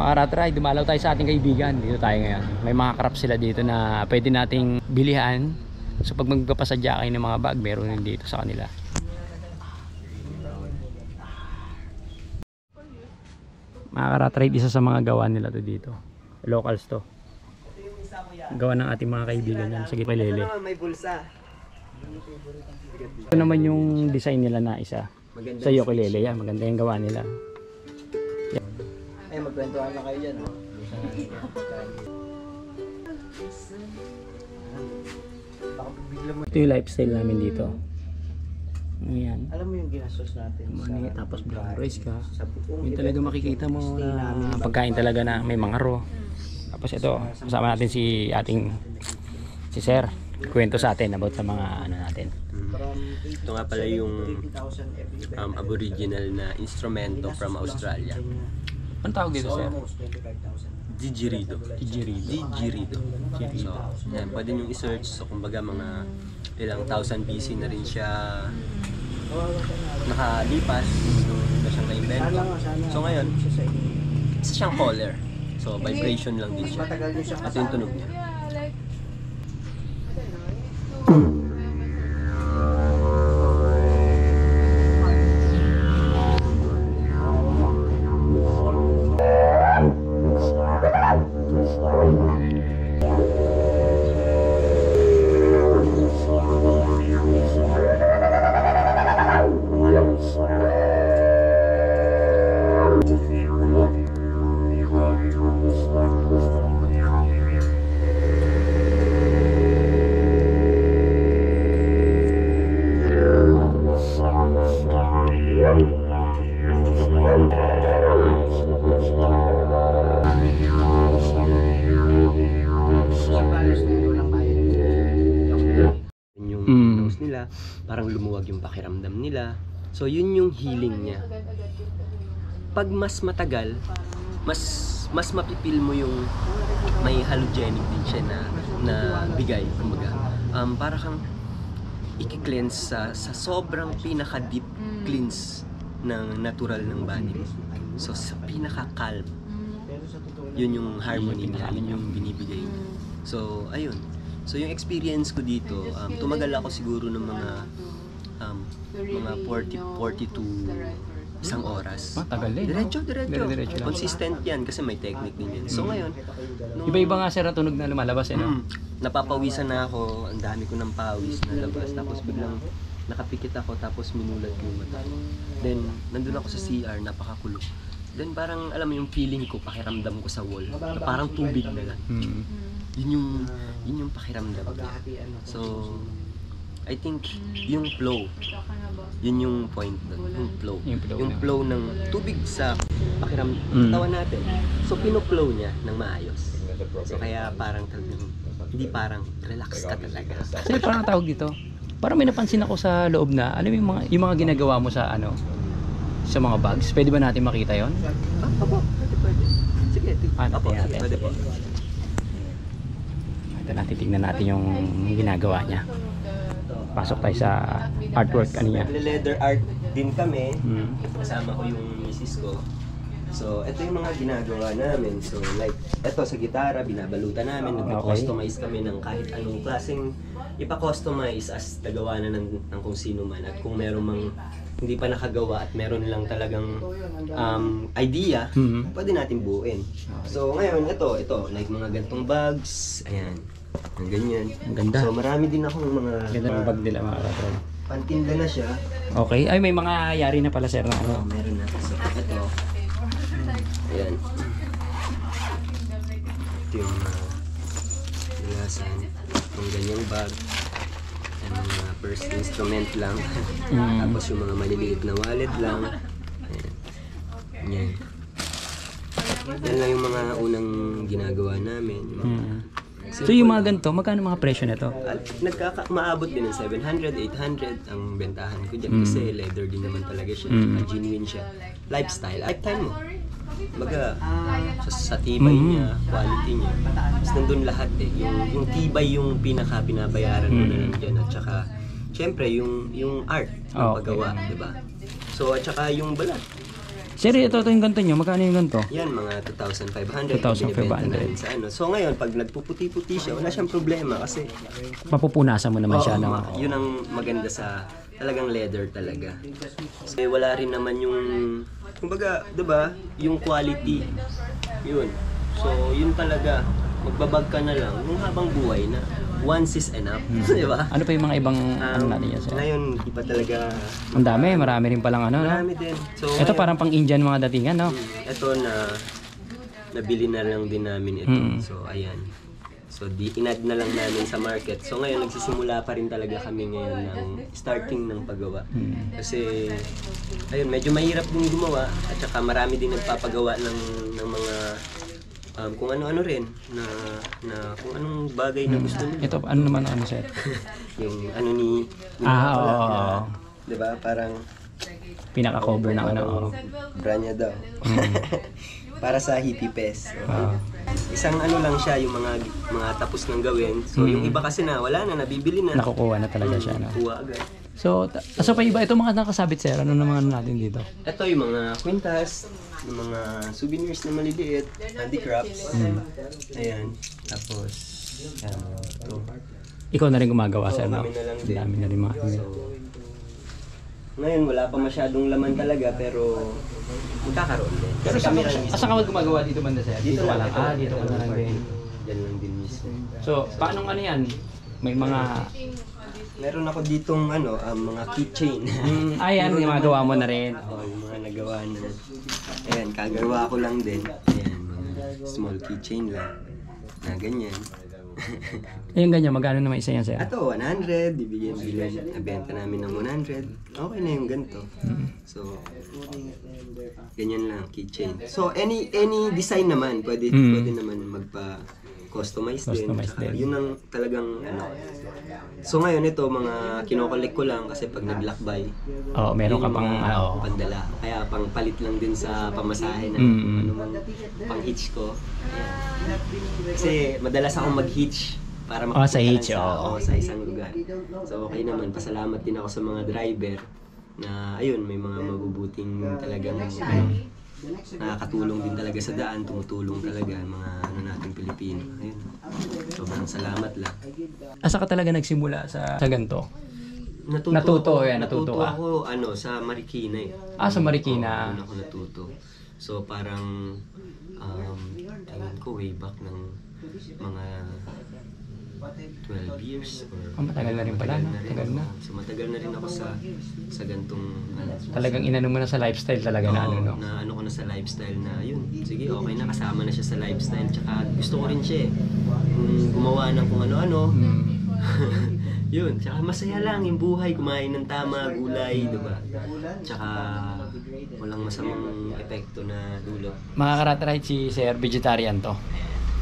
mga karatry, dumalaw tayo sa ating kaibigan. Dito tayo ngayon. May mga crap sila dito na pwede nating bilihan. So pag magpapasadya kayo ng mga bag, meron din dito sa kanila. Mga karatry, isa sa mga gawa nila to dito. Locals to. Gawa ng ating mga kaibigan yan sa Gipalele. May bulsa. Ito naman yung design nila na isa. Sa ukulele yan, maganda yung gawa nila. Ay, magkwentuhan na kayo dyan, oh. Ito yung lifestyle namin dito. Ayan. Alam mo yung ginastos natin Money, tapos brown rice ka. sa buong Yung talaga makikita mo na pagkain talaga na may mga raw. Tapos ito, kasama natin si Sir. Kwento sa atin about sa mga ano natin. Ito nga pala yung aboriginal na instrumento from Australia. Ano tawag dito, Sir? Didgeridoo. Didgeridoo. So, yan, pwede nyo i-search. So, kumbaga mga ilang thousand BC na rin siya nakalipas nung na siyang na-invento. So, ngayon, isa siyang caller. So, vibration lang din siya. Ito yung tunog niya. Nila, parang lumuwag yung pakiramdam nila. So yun yung healing niya. Pag mas matagal, mas mapipil mo yung may halogenic din siya na bigay, kumbaga. Para kang i-cleanse sa sobrang pinaka-deep cleanse ng natural ng body mo. So sa pinaka-calm, yun yung harmony niya, yun yung binibigay niya. So ayun. So yung experience ko dito, tumagal ako siguro ng mga 40 to isang oras. Tagal eh. Diretso lang. Consistent yan kasi may technique din yan. So ngayon, iba-iba nga sir ang tunog na lumalabas eh, no? Napapawisan na ako, ang dami ko ng pawis na labas. Tapos biglang nakapikit ako, tapos minulat yung mata ko. Then nandun ako sa CR, napakakulo. Then parang alam mo yung feeling ko, pakiramdam ko sa wall, na parang tubig na lang. Yun yung pakiramdam niya. So, I think yung flow, yun yung point doon, yung flow ng tubig sa katawan natin. So, pino-flow niya ng maayos. So, kaya parang hindi parang relax ka talaga. Kasi parang tawag dito, parang may napansin ako sa loob na, alam mo yung mga ginagawa mo sa sa mga bags. Pwede ba natin makita yon? Opo, pwede. Sige, pwede po. Ito natin, tignan natin yung ginagawa niya. Pasok tayo sa artwork niya. Leather art din kami. Kasama ko yung misis ko. So, ito yung mga ginagawa namin. So, like, ito sa gitara, binabalutan namin. Nag-customize kami ng kahit anong klaseng ipa-customize as nagawa na ng kung sino man. At kung meron mang hindi pa nakagawa at meron lang talagang idea, pwede natin buuin. So, ngayon, ito, like mga gantong bags. Ayan. Ang ganyan. Ang ganda. So marami din akong mga bag nila mga karatry. Pantinda na siya. Okay. Ay, may mga yari na pala sir na ano. Meron na. So ito. Ayan. Ito yung nilasan. Yung ganyang bag. Ayan, mga first instrument lang. Tapos yung mga maliliit na wallet lang. Ayan. Ayan. Yan lang yung mga unang ginagawa namin. So yung mga ganito, magkano mga presyo nito? Maabot din ng 700, 800 ang bentahan ko dyan kasi leather din naman talaga siya. Genuine siya. Lifestyle. Lifetime mo. Baga, sa tibay niya, quality niya. Mas nandun lahat eh. Yung tibay yung pinaka-binabayaran mo na lang dyan. At saka, syempre, yung art ng paggawa, diba? So, at saka yung balat. Sir, ito yung ganito nyo. Magkano yung ganito? Yan, mga 2,500. 2,500. Binibenta namin sa ano. So ngayon, pag nagpuputi-puti siya, wala siyang problema kasi Mapupunasan mo naman siya. No? yun ang maganda sa talagang leather talaga. Kasi wala rin naman yung, kumbaga, 'di ba, yung quality. Yun. So, yun talaga. Magbabag ka na lang nung habang buhay na. Once is enough. Di ba? Ano pa yung mga ibang ano natin yan, sir? Ngayon, iba talaga. Ang dami, marami rin palang ano. No? Marami din. So, Ito parang pang Indian mga datingan, no? ito na nabili na lang din namin ito. Mm. So, ayan. So, inad na lang namin sa market. So, ngayon, nagsisimula pa rin talaga kami ngayon ng starting ng paggawa. Kasi, ayun, medyo mahirap din gumawa. At saka marami din nagpapagawa ng mga kung ano-ano rin na kung anong bagay na gusto nila. Ito, ano naman ano, sir? Yung ano ni Oo. 'di ba? Parang Pinaka-cover ng ano. brand niya daw. Para sa hippie pes. Ah. Isang ano lang siya, yung mga tapos ng gawin. So yung iba kasi na wala na, nabibili na. Nakukuha na talaga siya, no? Kuha agad. So, so pa iba, ito mga nakasabit, sir. Ano naman natin dito? Ito yung mga kwintas, yung mga souvenirs na maliliit, handicrafts. Ayan. Tapos, yan. Ito. Ikaw na rin gumagawa, sir, no? kami na lang Ang din. dami na rin mga So, ngayon wala pa masyadong laman talaga pero magkakaroon din. Pero Kasi kami lang mismo. asa ka gumagawa dito banda, sir? Dito ka lang. Ah, dito ka na lang din. Diyan lang din mismo. So, paano ano yan? May mga... Meron ako ditong mga keychain. Ayan, gumagawa mo na rin. Oo, yung mga nagawa na. Ayan, kagawa ko lang din. Ayan, mga small keychain lang. Na ganyan. Ayun, ganyan. Magkano naman isa yan, sir? Ato, 100. Bibigyan. Nabenta namin ng 100. Okay na yung ganito. So, ganyan lang, keychain. So, any design naman, pwede naman magpa-customize din. Customize din. Yun ang talagang So, ngayon ito, mga kinokollect ko lang kasi pag naglakbay, Oo, meron ka yung pang... mga Oo. pandala. Kaya pang palit lang din sa pamasahe na Mm. anumang pang hitch ko. Ayan. Kasi madalas akong mag-hitch para Sa hitch, oo. sa isang lugar. So okay naman, pasalamat din ako sa mga driver na ayun, may mga mabubuting talagang nakakatulong din talaga sa daan, tumutulong talaga mga nating Pilipino. Ayun. Sobrang salamat lang. Asa ka talaga nagsimula sa ganito? Natuto ka. Ako sa Marikina eh. Ah, sa Marikina. Oo, doon ako natuto. So parang tingin ko way back ng mga 12 years or Matagal na rin pala, no? Tagal na. So matagal na rin ako sa gantong Talagang inano mo na sa lifestyle talaga na ano, no? na ko na sa lifestyle na yun. Sige, okay na, kasama na siya sa lifestyle. Tsaka gusto ko rin siya gumawa ng kung ano-ano. Yun, tsaka masaya lang yung buhay, kumain ng tama, gulay, diba? Tsaka walang masamang epekto na dulot. Makaka-right si Sir, vegetarian to.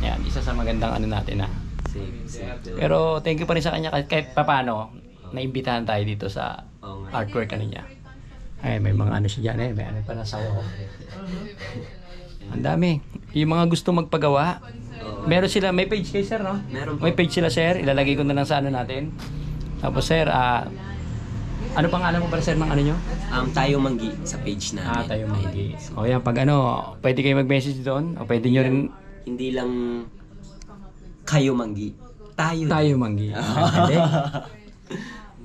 Yan, isa sa magandang ano natin, ha? Safe. Pero thank you pa rin sa kanya kahit papano, naimbitahan tayo dito sa Oo nga. artwork niya. Ay, may mga ano siya dyan, may ano pa nasawa ko. Ang dami. Yung mga gusto magpagawa, Oo. meron sila, may page kay Sir, no? Meron po. May page sila, Sir. Ilalagay ko na lang sa ano natin. Tapos, Sir, ano pangalan mo para, Sir, ng ano nyo? Tayo Manggi sa page namin. Tayo Manggi. O yan, pag pwede kayo mag-message doon, o pwede nyo rin, Hindi lang kayo Manggi. Tayo. Tayo Manggi. Ang galing.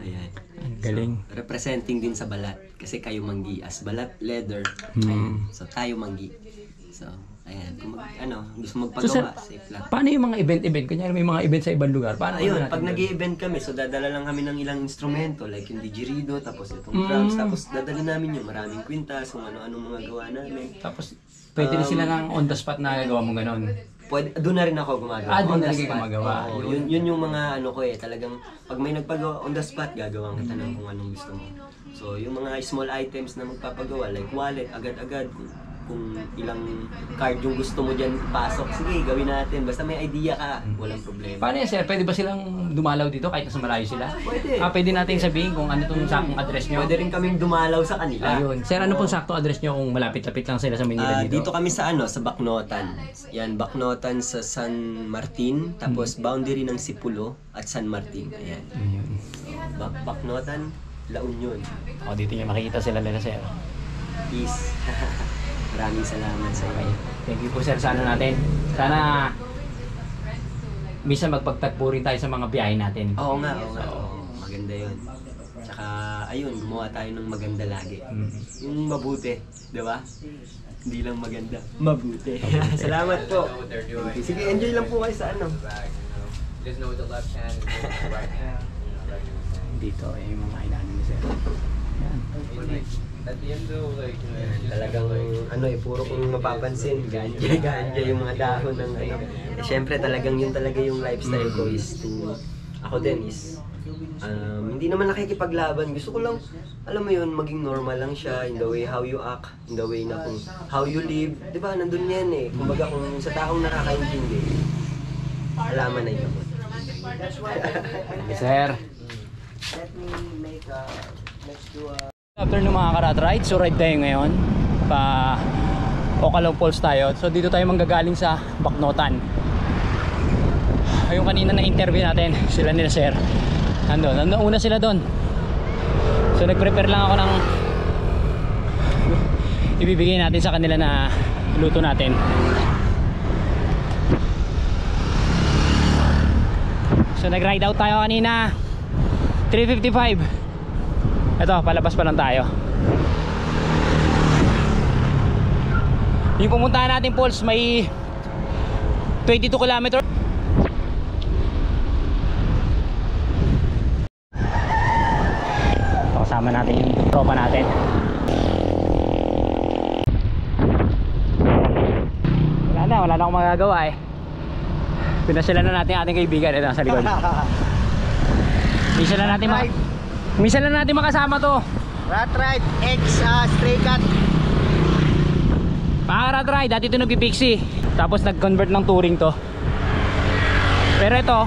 Ayan. Ang galing. So, representing din sa balat. Kasi kayo Manggi as balat leather. Hmm. Ayan. So tayo Manggi. So, ayan. Kung gusto magpagawa, So, Sir, safe lang. paano yung mga event? Kunyari may mga event sa ibang lugar. Paano Ayun, natin pag doon? nag-i-event kami, so dadala lang kami ng ilang instrumento, like yung didgeridoo, tapos itong drums, tapos dadali namin yung maraming kwintas, kung ano-anong mga gawa namin. Tapos, pwede rin sila ng on the spot na gagawa mo ganon. Pwede, doon na rin ako gumagawa. Doon On na the rin kayo spot. gumagawa. Oo, yun yung mga ko talagang pag may nagpagawa on the spot, gagawin kita ng kung anong gusto mo. So, yung mga small items na magpapagawa, like wallet, agad-agad, kung ilang card yung gusto mo dyan ipasok, sige, gawin natin. Basta may idea ka, walang problema. Paano yan, Sir? Pwede ba silang dumalaw dito kahit nasa malayo sila? Pwede. Pwede natin sabihin kung ano itong saktong address nyo. Pwede rin kaming dumalaw sa kanila. Ayun. Sir, ano pong saktong address nyo kung malapit-lapit lang sila sa Manila dito? Dito kami sa sa Bacnotan. Yan, Bacnotan sa San Martin, tapos boundary ng Sipulo at San Martin. Ayan. Ayun. Bacnotan, La Union. O, dito nyo makikita sila nila, Sir. Peace. Maraming salamat sa iyo. Thank you po sir sa ano natin. Sana minsan magpagtagpo rin tayo sa mga biyahe natin. Oo nga, maganda yun. Tsaka, ayun, gumawa tayo ng maganda lagi. Yung mabuti, di ba? Hindi lang maganda, mabuti. Salamat po. Sige, enjoy lang po kayo sa ano. Just know the left hand and the right hand. Dito yung mga kailangan ni sir. Yan. At the end though, like, you know, it's just Talagang ano puro kong mapapansin, ganja yung mga dahon ng ano. Syempre talagang yun talaga yung lifestyle ko is to, ako din is, hindi naman nakikipaglaban. Gusto ko lang, alam mo yun, maging normal lang siya in the way how you act, in the way na kung how you live. Di ba, nandun yan eh. Kumbaga kung sa taong nakakaintindi, alaman na yun. Thank you sir. Let me make let's do a... Afternoon mga karat ride, so ride tayo ngayon pa Ocalao Falls tayo. So dito tayo manggagaling sa Bacnotan. Yung kanina na interview natin, sila nila sir. Nandun una sila doon. So nag-prepare lang ako ng ibibigay natin sa kanila na luto natin. So nag-ride out tayo kanina 3:55. Ito, palabas pa lang tayo. Yung pumuntahan natin falls may 22 km. Kasama natin yung tropa natin. Wala na akong magagawa eh. Pinasyalan na natin ating kaibigan. Ito sa likod. Minsan lang natin makasama to. Rat Ride X Stray Cat. Mga Rat Ride, dati ito nag-pixie. Tapos nag-convert ng touring to. Pero ito,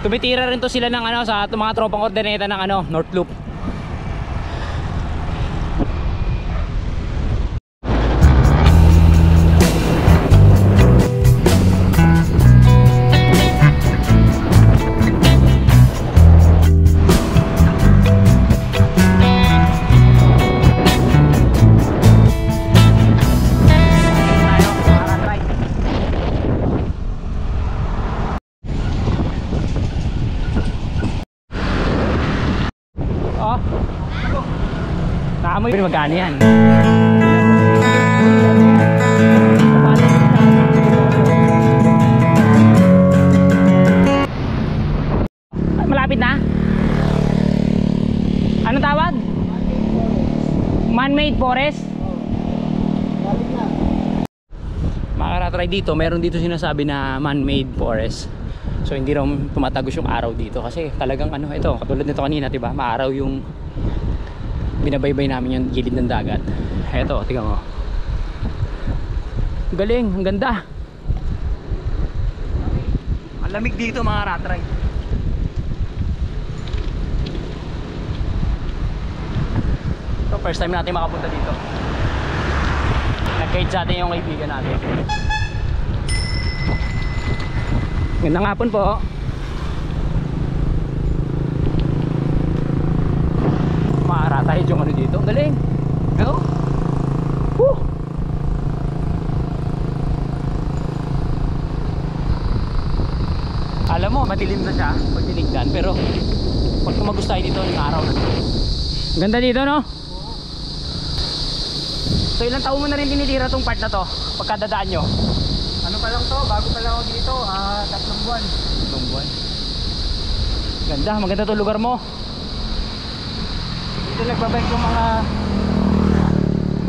tumitira rin to sila ng ano sa mga tropang ordineta ng ano, North Loop. Naamoy yun, magkano yan? Malapit na? Anong tawag? Man-made forest? Mga karatry dito, meron dito sinasabi na man-made forest. So hindi raw tumatagos yung araw dito kasi talagang ano, ito, katulad nito kanina, diba? Maaraw yung binabaybay namin yung gilid ng dagat. Eto, tingnan mo. Galing, ang ganda. Ang lamig dito mga rat ride. So first time natin makapunta dito. Nag-guide sa atin yung kaibigan natin. Gandang hapon po. Maratahid yung ano dito. Ang galing. Ito. Woo! Alam mo, madilim na siya pag tinignan. Pero pag tumagos tayo dito, yung araw na. Ganda dito, no? So ilang taon mo na rin tinitira tong part na to pagkadadaan nyo? Ano pa lang to? Bago pa lang ako dito. 3 buwan. 3 buwan. Ganda, maganda to lugar mo. Dito nagbabike yung mga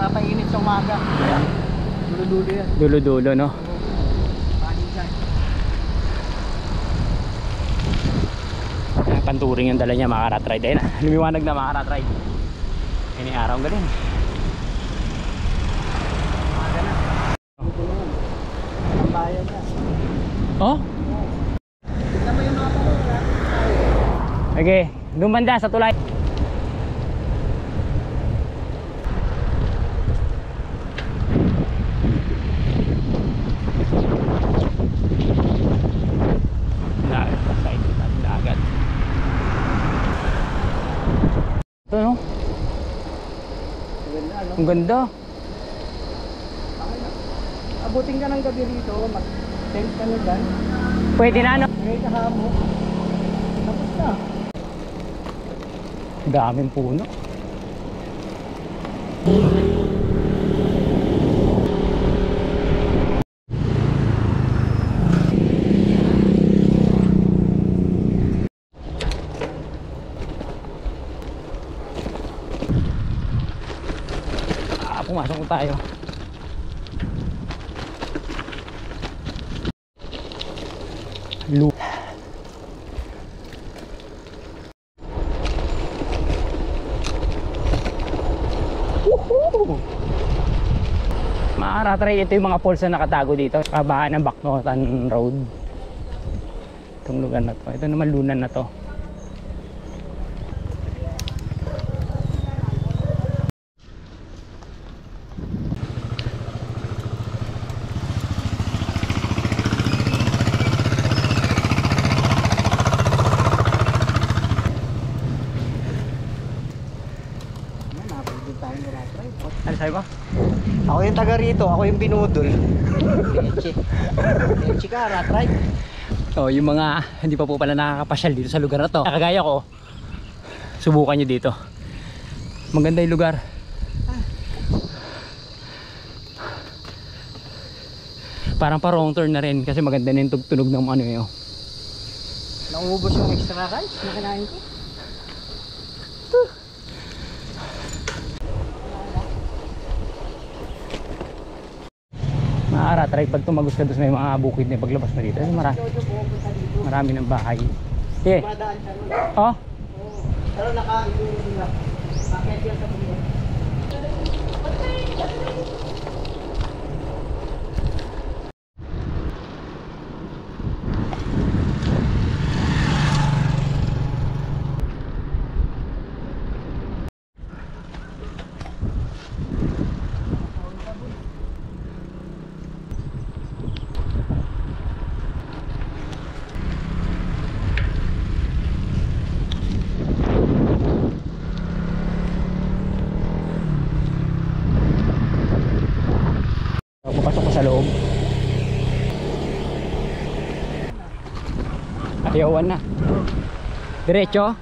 papainit sa umaga. Dulo-dulo yan. Dulo-dulo, no? Paninsan. Panturing yung dala niya, mga rat ride. Ayun na, lumiwanag na mga rat ride. Ini araw, ang galing. Umaga na. Dito na yan. Ang bayan na. Oh? Tignan mo yung mga pamura. Okay, doon banda sa tulay. Dagat. Ito, no? Maganda, no? Ang ganda. Ang abutin ka ng gabi rito, mag-tent ka na dyan. Pwede na, no? Ngayon ka hamo. Tapos na. Daming puno. Pumasok po tayo. Lu. Maaratry, ito yung mga falls na nakatago dito. Kabahan ng Bacnotan Road. Itong lugar na to. Ito naman lunan na to. Ano sabi mo? Ako yung taga rito, ako yung binudol. Leche. Leche ka, rat ride. Oh, yung mga hindi pa po pala nakakapasyal dito sa lugar na to. Kagaya ko, subukan nyo dito. Maganda yung lugar. Parang pa wrong turn na rin kasi maganda na yung tugtunog ng ano yun. Naubos yung extra rice na kinain ko. Maaratry pag tumagos ka doon sa may mga bukid na paglabas mo dito. Marami ng bahay. Yeah. Madaan siya nun. Oh? Pero naka-ibig nila. Bakit yan sa bundok? Papasok ko sa loob. Ayawan na. Diretso.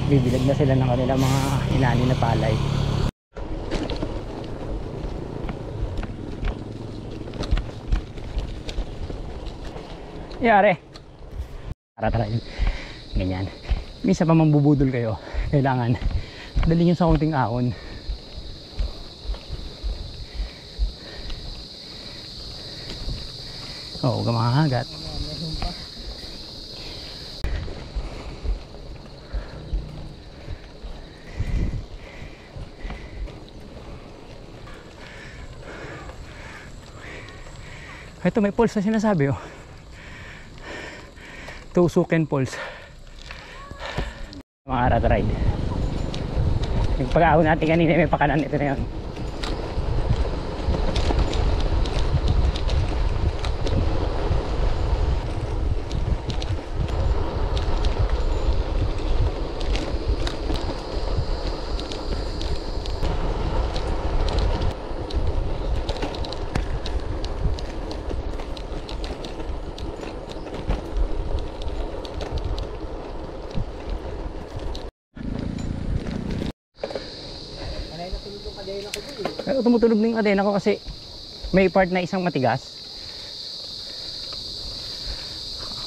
Bibilag na sila ng kanilang mga inani na palay. Yari. Para talaga ganyan. Minsan pa mambubudol kayo. Kailangan dali nyo sa konting ahon. Oo, huwag ka makahagat. Ito may pulse na sinasabi oh. Tusukin Falls. Mga rat ride. Yung pag-ahon natin kanina may pakanan, ito na yun. Tumutulog na yung kadena ko kasi may part na isang matigas.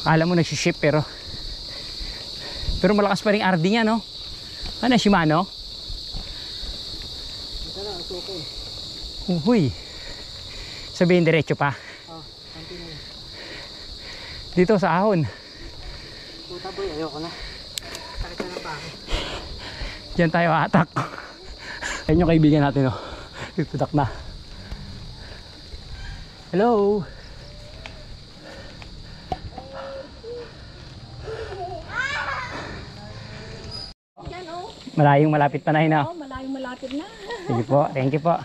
Alam mo nagsiship pero malakas pa rin RD niya, no? Ano, Shimano? Ito na, suko. Uhuy. Sabihin diretso pa. Kanti na yun. Dito sa ahon. Puta boy, ayoko na. Sakit na pa ako. Diyan tayo atak. Ayun yung kaibigan natin, no? Tutudak na. Hello. Yan oh. Malayong malapit pa na yun. Oh, malayong malapit na. Sige po, thank you po.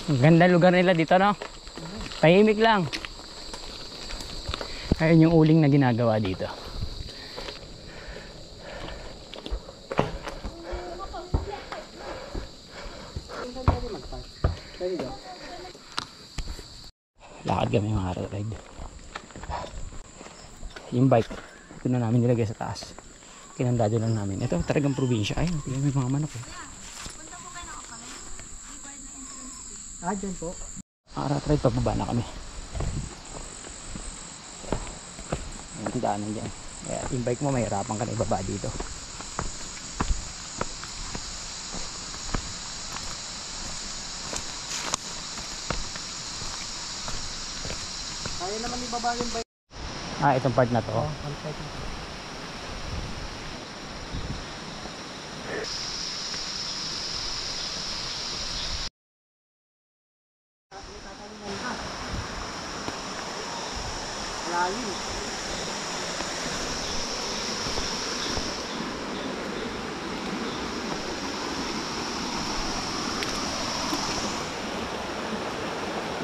Ang ganda lugar nila dito, no? Tahimik lang. Ayun yung uling na ginagawa dito. Lakad kami mga ride. Yung bike, ito na namin nilagay sa taas. Kinandado lang namin. Ito talagang probinsya. Ayun, may mga manok eh. Dyan po. Ride, pababa na kami. Ang daanan dyan. Kaya yung bike mo, mahirapan ka na ibaba dito. Kaya naman ibaba yung bike. Itong part na to. Lalim.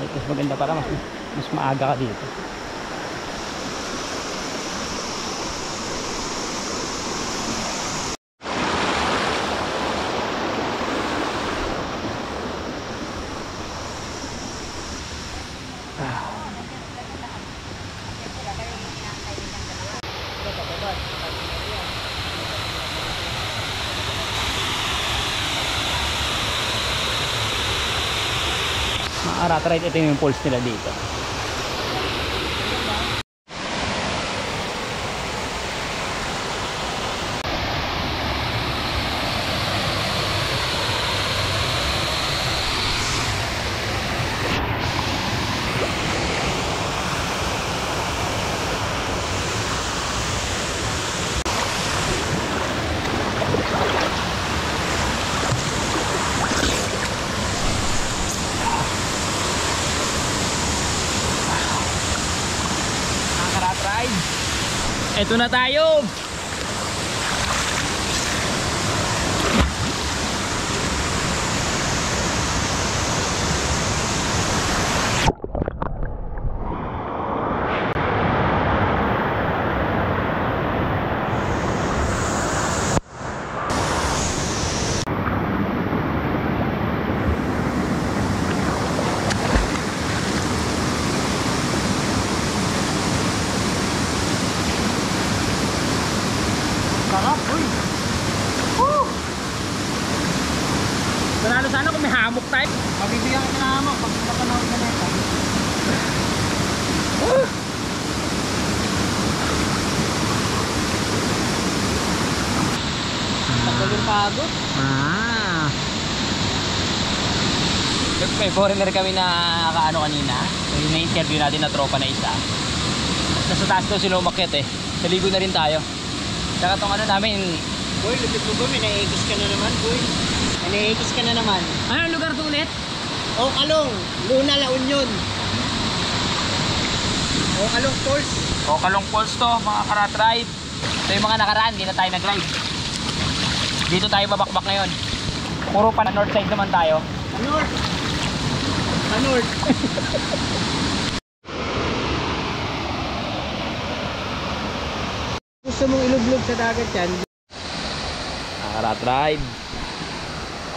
Mas maganda para mas maaga ka dito. Mga rat ride, ito yung pulse nila dito. Ito na tayo. Sarap, uy. Panalo sana kung may hamok tayo. Mabibigyan ka na hamok pag napanahon ka nito. Tagal yung pagod. May foreigner kami na kaano kanina. Yung na-interview natin na tropa na isa. Nasa taas daw sila umakyat eh. Naligo na rin tayo. Saka tong ano namin. Boy, lupit mo ba? May naiikis ka na naman, boy. May naiikis ka na naman. Anong lugar to ulit? Kalong, Luna, La Union. Kalong Falls. Kalong Falls to, mga karat ride. Ito yung mga nakaraan, hindi na tayo nag-ride. Dito tayo babakbak ngayon. Puro pa na north side naman tayo. North. North. Gusto mong ilublog sa dagat yan? Mga karat ride.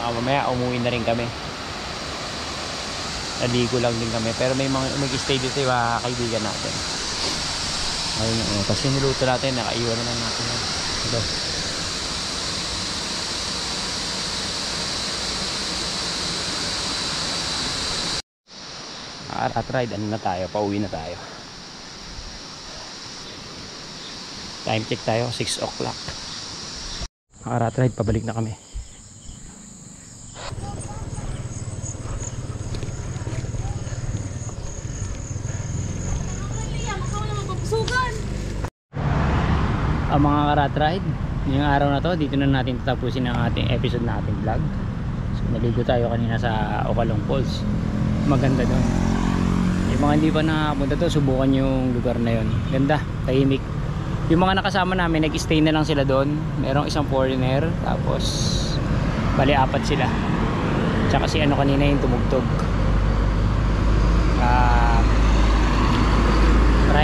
Mamaya umuwi na rin kami. Naligo lang din kami. Pero may mga mag-stay dito yung mga kaibigan natin. Ayun yung kasi niluto natin, nakaiwan na lang natin. Ito. Rat ride, ano na tayo, pauwi na tayo. Time check tayo, 6 o'clock. Rat ride, pabalik na kami. Ang mga karat ride, ngayong araw na to, dito na natin tatapusin ang ating episode na ating vlog. So, naligo tayo kanina sa Ocalong Falls. Maganda doon. Yung mga hindi pa nakapunta to, subukan yung lugar na yun. Ganda, tahimik. Yung mga nakasama namin, nag-stay na lang sila doon. Merong isang foreigner, tapos bali 4 sila. Tsaka si ano kanina yung tumugtog.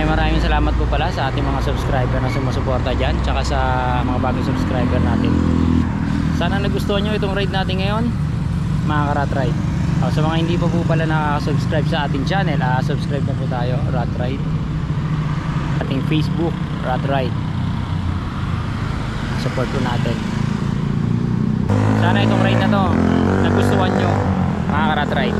maraming salamat po pala sa ating mga subscriber na sumusuporta dyan, tsaka sa mga bagong subscriber natin. Sana nagustuhan nyo itong ride natin ngayon, mga ka-Rat Ride. Sa mga hindi pa po pala nakaka-subscribe sa ating channel, subscribe na po tayo, Rat Ride. Ating Facebook, Rat Ride. Support po natin. Sana itong ride na to nagustuhan nyo, mga ka-Rat Ride.